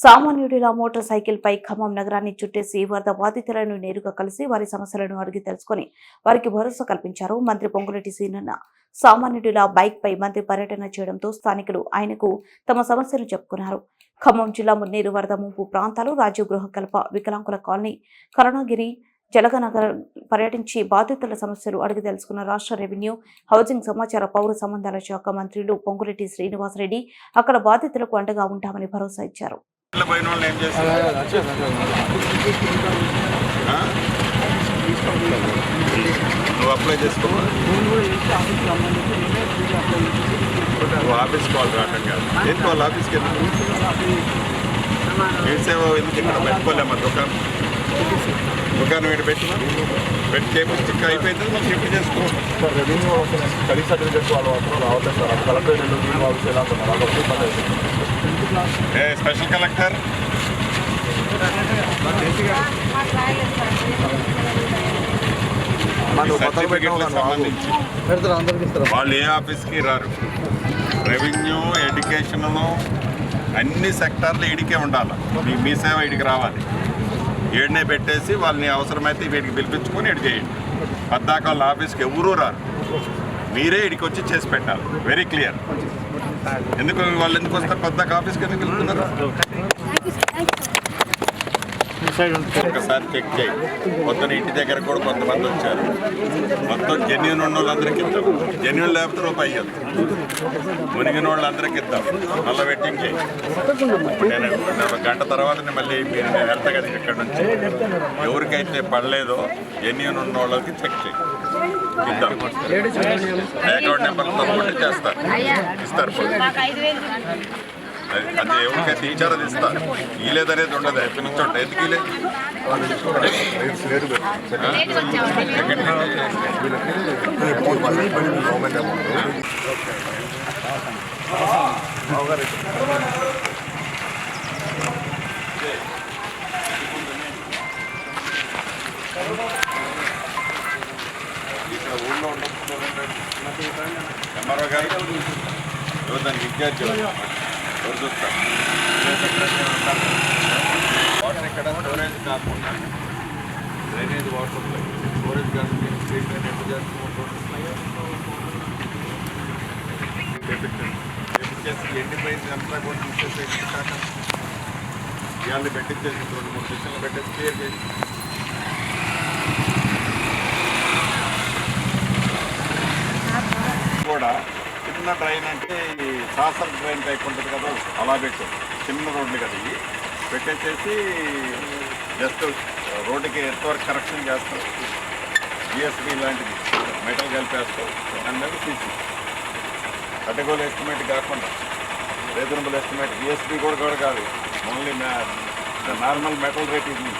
సామాన్యుడిలా motor cycle పై ఖమ్మం నగరాన్ని చుట్టేసి వరద బాధితులను నేరుగా కలిసి వారి సమస్యలను అడిగి తెలుసుకుని వారికి భరోసా కల్పించారు మంత్రి పొంగులేటి శ్రీనివాసరెడ్డి. సామాన్యుడిలా బైక్ పై మంత్రి పర్యటన చేయడంతో స్థానికులు ఆయనకు తమ సమస్యలు చెప్పుకున్నారు. ఖమ్మం జిల్లా మున్నేరు వరద ముంపు ప్రాంతాలు, రాజీవ్ గృహకల్ప, వికలాంగుల కాలనీ, కరుణగిరి, జలగనగర్ పర్యటించి బాధితుల సమస్యలు అడిగి తెలుసుకున్న రాష్ట్ర రెవెన్యూ, హౌసింగ్, సమాచార, పౌర సంబంధాల శాఖ మంత్రులు పొంగులేటి శ్రీనివాసరెడ్డి అక్కడ బాధితులకు అండగా ఉంటామని భరోసా ఇచ్చారు. అప్లై చేసుకో ఆఫీస్కి వాళ్ళు రావటం కాదు. ఎందుకు వాళ్ళ ఆఫీస్కి ఎందుకు ఏ సేవ ఎందుకు ఇక్కడ పెట్టుకోలేమా? దుకాణం ఏడు పెట్టి చేపించి అయిపోయింది మనం షిఫ్ట్ చేసుకో. స్టడీ సర్టిఫికేట్స్ వాళ్ళు మాత్రం రావట్లేదు సార్. కలెక్టర్ స్పెషల్ కలెక్టర్ సంబంధించి వాళ్ళు ఏ ఆఫీస్కి రారు. రెవెన్యూ, ఎడ్యుకేషన్లో అన్ని సెక్టార్లు ఈడికే ఉండాలి. మీ సేవ ఈడికి రావాలి. ఏడునే పెట్టేసి వాళ్ళని అవసరమైతే వీడికి పిలిపించుకొని ఎడు చేయండి. పద్దాక వాళ్ళ ఆఫీస్కి ఎవరూ రారు. మీరే ఇడికి వచ్చి చేసి పెట్టాలి. Very clear. ఎందుకు వాళ్ళు ఎందుకు వస్తారు? పద్దాక ఆఫీస్కి ఎందుకు వెళ్తున్నారు? ఒకసారి చెక్ చేయి. మొత్తం ఇంటి దగ్గర కూడా కొంతమంది వచ్చారు. మొత్తం జెన్యూన్ ఉన్న వాళ్ళందరికీ ఇద్దాం. జెన్యూన్ లేకపోతే రూపాయి ఇద్దాం. మునిగిన వాళ్ళందరికీ ఇద్దాం. మళ్ళీ వెయిటింగ్ చేయి. నేను ఒక గంట తర్వాత మళ్ళీ నేను వెళ్తా కదా ఇక్కడ నుంచి. ఎవరికైతే పడలేదో జెన్యూన్ ఉన్న వాళ్ళకి చెక్ చేయి, ఇద్దాం. అకౌంట్ నెంబర్ తప్పకుండా చేస్తారు, ఇస్తారు. అది ఎవరికైతే ఇచ్చారో అది ఇస్తారు. ఇలేదనేది ఉండదు. ఎప్పటి నుంచి ఉంటాయి. ఎందుకు ఇలేదు? ఇక్కడ ఊళ్ళో ఉండదు. ఎంఆర్ఓ గారు ఎవరు దానికి ఇన్ఛార్జ్ ఎవరు చూస్తారు? వాటర్ ఎక్కడ స్టోరేజ్ కాకుండా డ్రైనేజ్ వాటర్ స్టోరేజ్ కాకుండా స్ట్రీట్ డ్రైన్ ఎప్పుడు చేసి ఎండిపోయింది అంతా కూడా తీసేసి కాక ఇవాళ పెట్టించేసి 2-3 సెషన్లు పెట్టేసి క్లియర్ చేసి కూడా చిన్న డ్రైన్ అంటే ఈ సాసర్ డ్రైన్ టైప్ ఉంటుంది కదా, అలా పెట్టు. చిన్న రోడ్లు కదా ఇవి పెట్టేసేసి జస్ట్ రోడ్డుకి ఎంతవరకు కరెక్షన్ చేస్తాం. జిఎస్బి లాంటిది మెటల్ కలిపేస్తాం. అనేది తీసి కటగోలు ఎస్టిమేట్ కాకుండా రీజనబుల్ ఎస్టిమేట్. జిఎస్బి కూడా కాదు, ఓన్లీ నార్మల్ మెటల్ రేట్ ఇది.